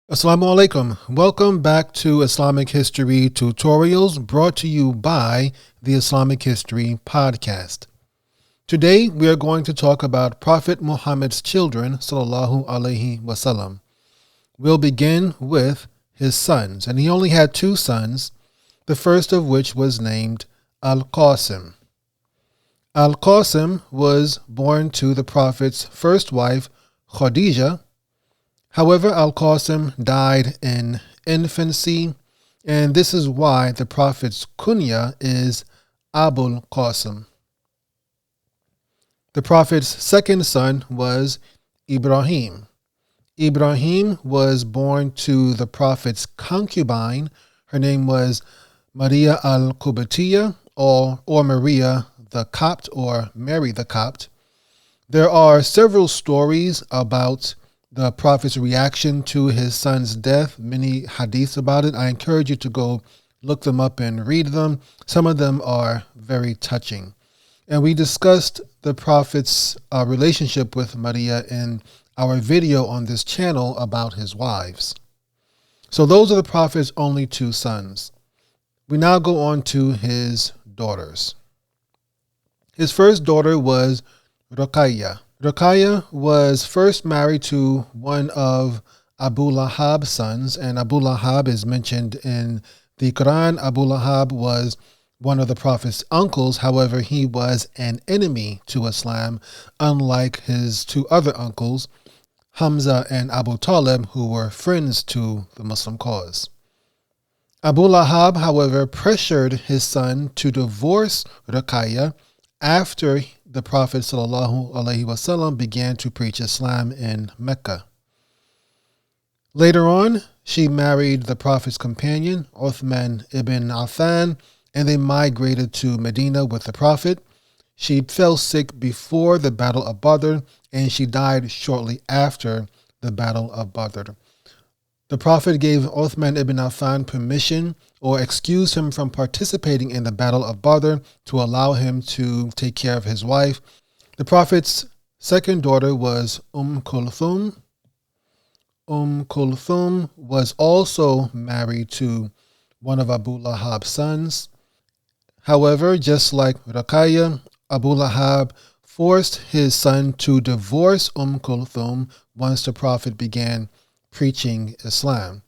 Assalamu alaikum. Welcome back to Islamic History Tutorials brought to you by the Islamic History Podcast. Today we are going to talk about Prophet Muhammad's children, sallallahu alaihi wasallam. We'll begin with his sons, and he only had two sons, the first of which was named Al-Qasim. Al-Qasim was born to the Prophet's first wife, Khadijah. However, Al-Qasim died in infancy, and this is why the Prophet's kunya is Abul Qasim. The Prophet's second son was Ibrahim. Ibrahim was born to the Prophet's concubine. Her name was Maria al-Qubatiyya or Maria the Copt or Mary the Copt. There are several stories about the Prophet's reaction to his son's death, many hadiths about it. I encourage you to go look them up and read them. Some of them are very touching. And we discussed the Prophet's relationship with Maria in our video on this channel about his wives. So those are the Prophet's only two sons. We now go on to his daughters. His first daughter was Ruqayyah. Rakaya was first married to one of Abu Lahab's sons, and Abu Lahab is mentioned in the Quran. Abu Lahab was one of the Prophet's uncles. However, he was an enemy to Islam, unlike his two other uncles, Hamza and Abi Talib, who were friends to the Muslim cause. Abu Lahab, however, pressured his son to divorce Rakaya after the Prophet ﷺ began to preach Islam in Mecca. Later on, she married the Prophet's companion, Uthman ibn Affan, and they migrated to Medina with the Prophet. She fell sick before the Battle of Badr, and she died shortly after the Battle of Badr. The Prophet gave Uthman ibn Affan permission or excused him from participating in the Battle of Badr to allow him to take care of his wife. The Prophet's second daughter was Kulthum. Kulthum was also married to one of Abu Lahab's sons. However, just like Rakaya, Abu Lahab forced his son to divorce Kulthum once the Prophet began preaching Islam.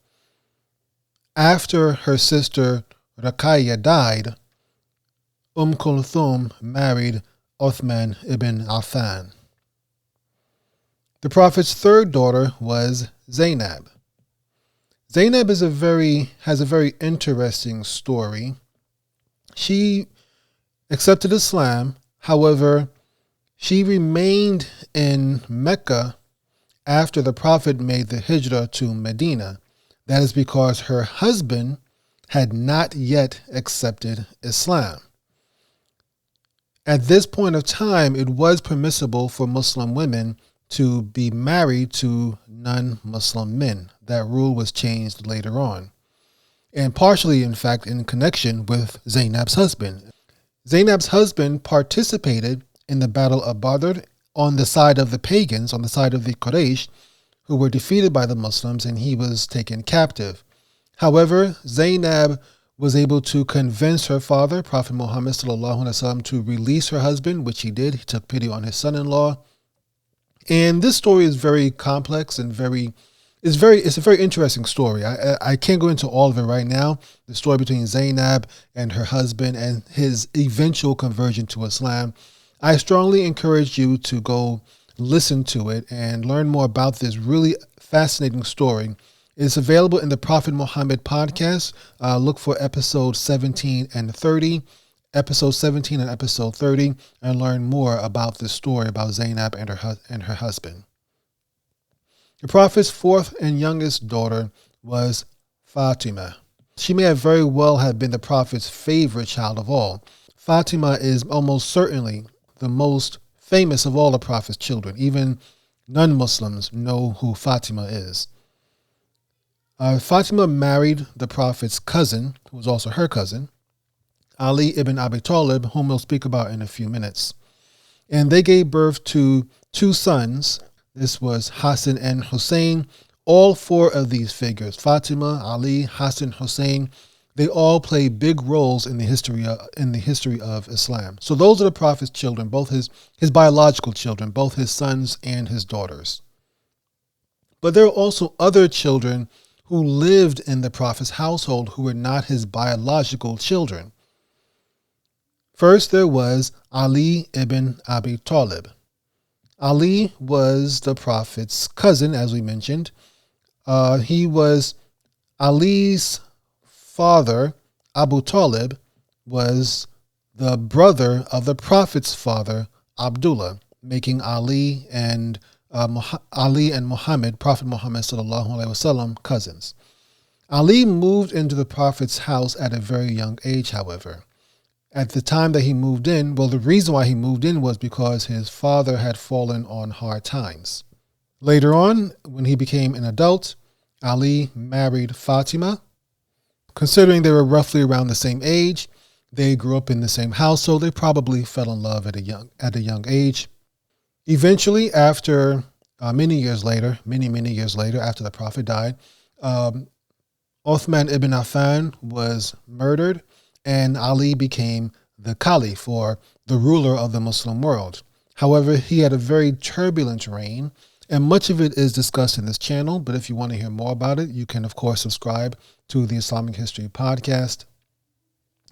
After her sister Rakaya died, Kulthum married Uthman ibn Affan. The Prophet's third daughter was Zaynab. Zaynab has a very interesting story. She accepted Islam. However, she remained in Mecca after the Prophet made the hijrah to Medina. That is because her husband had not yet accepted Islam. At this point of time, it was permissible for Muslim women to be married to non-Muslim men. That rule was changed later on, and partially, in fact, in connection with Zaynab's husband. Zaynab's husband participated in the Battle of Badr on the side of the pagans, on the side of the Quraysh, who were defeated by the Muslims, and he was taken captive. However, Zaynab was able to convince her father, Prophet Muhammad ﷺ, to release her husband, which he did. He took pity on his son-in-law. And this story is very complex and it's a very interesting story. I can't go into all of it right now. The story between Zaynab and her husband and his eventual conversion to Islam. I strongly encourage you to go listen to it and learn more about this really fascinating story. It's available in the Prophet Muhammad podcast. Look for episode 17 and 30, episode 17 and episode 30, and learn more about this story about Zaynab and her husband. The Prophet's fourth and youngest daughter was Fatima. She may have very well have been the Prophet's favorite child of all. Fatima is almost certainly the most famous of all the Prophet's children. Even non-Muslims know who Fatima is. Fatima married the Prophet's cousin, who was also her cousin, Ali ibn Abi Talib, whom we'll speak about in a few minutes. And they gave birth to two sons. This was Hassan and Hussein, All four of these figures, Fatima, Ali, Hassan, Hussein, they all play big roles in the history of Islam. So those are the Prophet's children, both his biological children, both his sons and his daughters. But there are also other children who lived in the Prophet's household who were not his biological children. First, there was Ali ibn Abi Talib. Ali was the Prophet's cousin, as we mentioned. He was Ali's father. Abu Talib was the brother of the Prophet's father, Abdullah, making Ali and Muhammad, Prophet Muhammad sallallahu alaihi wasallam, cousins. Ali moved into the Prophet's house at a very young age, however. At the time that he moved in, well, the reason why he moved in was because his father had fallen on hard times. Later on, when he became an adult, Ali married Fatima. Considering they were roughly around the same age, they grew up in the same house, so they probably fell in love at a young age. Eventually, after many years later, after the Prophet died, Uthman ibn Affan was murdered, and Ali became the caliph, or the ruler of the Muslim world. However, he had a very turbulent reign, and much of it is discussed in this channel. But if you want to hear more about it, you can, of course, subscribe to the Islamic History Podcast.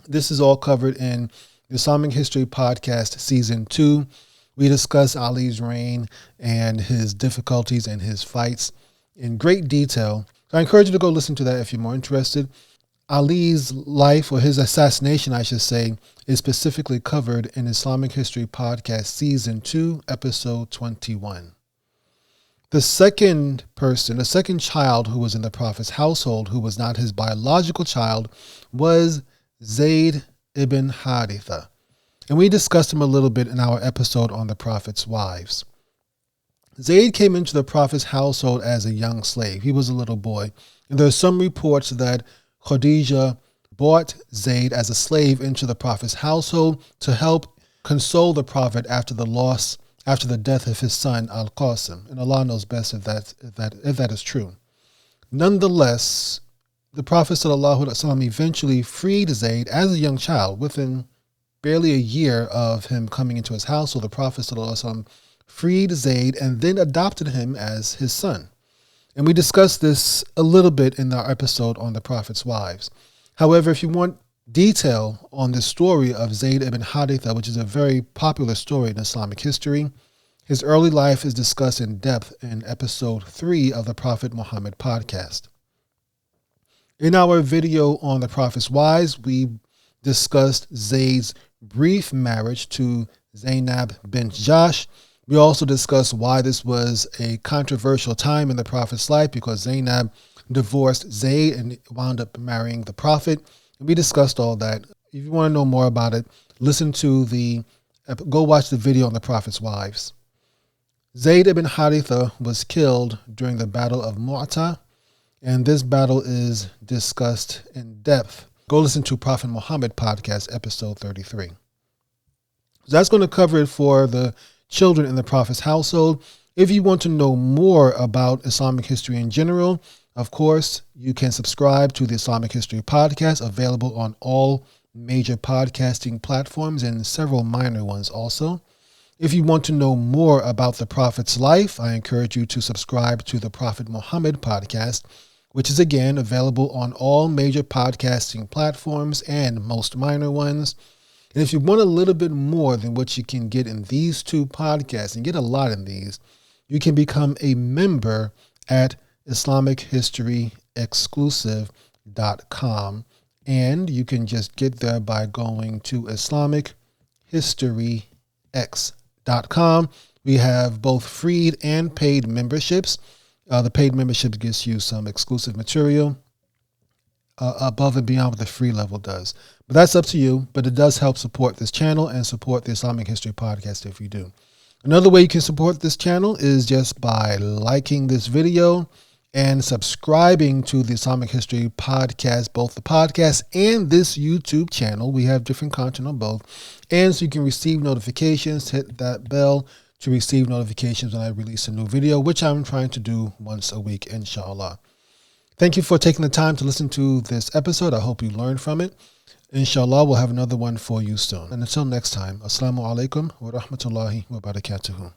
This is all covered in the Islamic History Podcast Season 2. We discuss Ali's reign and his difficulties and his fights in great detail. So I encourage you to go listen to that if you're more interested. Ali's life, or his assassination, I should say, is specifically covered in Islamic History Podcast Season 2, Episode 21. The second child who was in the Prophet's household, who was not his biological child, was Zayd ibn Haditha. And we discussed him a little bit in our episode on the Prophet's wives. Zayd came into the Prophet's household as a young slave. He was a little boy. And there are some reports that Khadijah bought Zayd as a slave into the Prophet's household to help console the Prophet after the death of his son Al-Qasim. And Allah knows best if that is true. Nonetheless, the Prophet ﷺ eventually freed Zayd as a young child. Within barely a year of him coming into his household, the Prophet ﷺ freed Zayd and then adopted him as his son. And we discussed this a little bit in our episode on the Prophet's wives. However, if you want detail on the story of Zayd ibn Haditha, which is a very popular story in Islamic history, his early life is discussed in depth in episode 3 of the Prophet Muhammad podcast. In our video on the Prophet's wives, we discussed Zayd's brief marriage to Zaynab bint Jahsh. We also discussed why this was a controversial time in the Prophet's life, because Zaynab divorced Zayd and wound up marrying the Prophet. And we discussed all that. If you want to know more about it, go watch the video on the Prophet's wives. Zayd ibn Harithah was killed during the Battle of Mu'tah, and this battle is discussed in depth. Go listen to Prophet Muhammad podcast, episode 33. So that's going to cover it for the children in the Prophet's household. If you want to know more about Islamic history in general, of course, you can subscribe to the Islamic History Podcast, available on all major podcasting platforms and several minor ones also. If you want to know more about the Prophet's life, I encourage you to subscribe to the Prophet Muhammad podcast, which is again available on all major podcasting platforms and most minor ones. And if you want a little bit more than what you can get in these two podcasts, and get a lot in these, you can become a member at IslamicHistoryExclusive.com. And you can just get there by going to IslamicHistoryX.com. We have both free and paid memberships. The paid membership gives you some exclusive material above and beyond what the free level does. But that's up to you. But it does help support this channel and support the Islamic History Podcast if you do. Another way you can support this channel is just by liking this video and subscribing to the Islamic History Podcast, both the podcast and this YouTube channel. We have different content on both. And so you can receive notifications, hit that bell to receive notifications when I release a new video, which I'm trying to do once a week, inshallah. Thank you for taking the time to listen to this episode. I hope you learned from it. Inshallah, we'll have another one for you soon. And until next time, Assalamu alaikum wa rahmatullahi wa barakatuhu.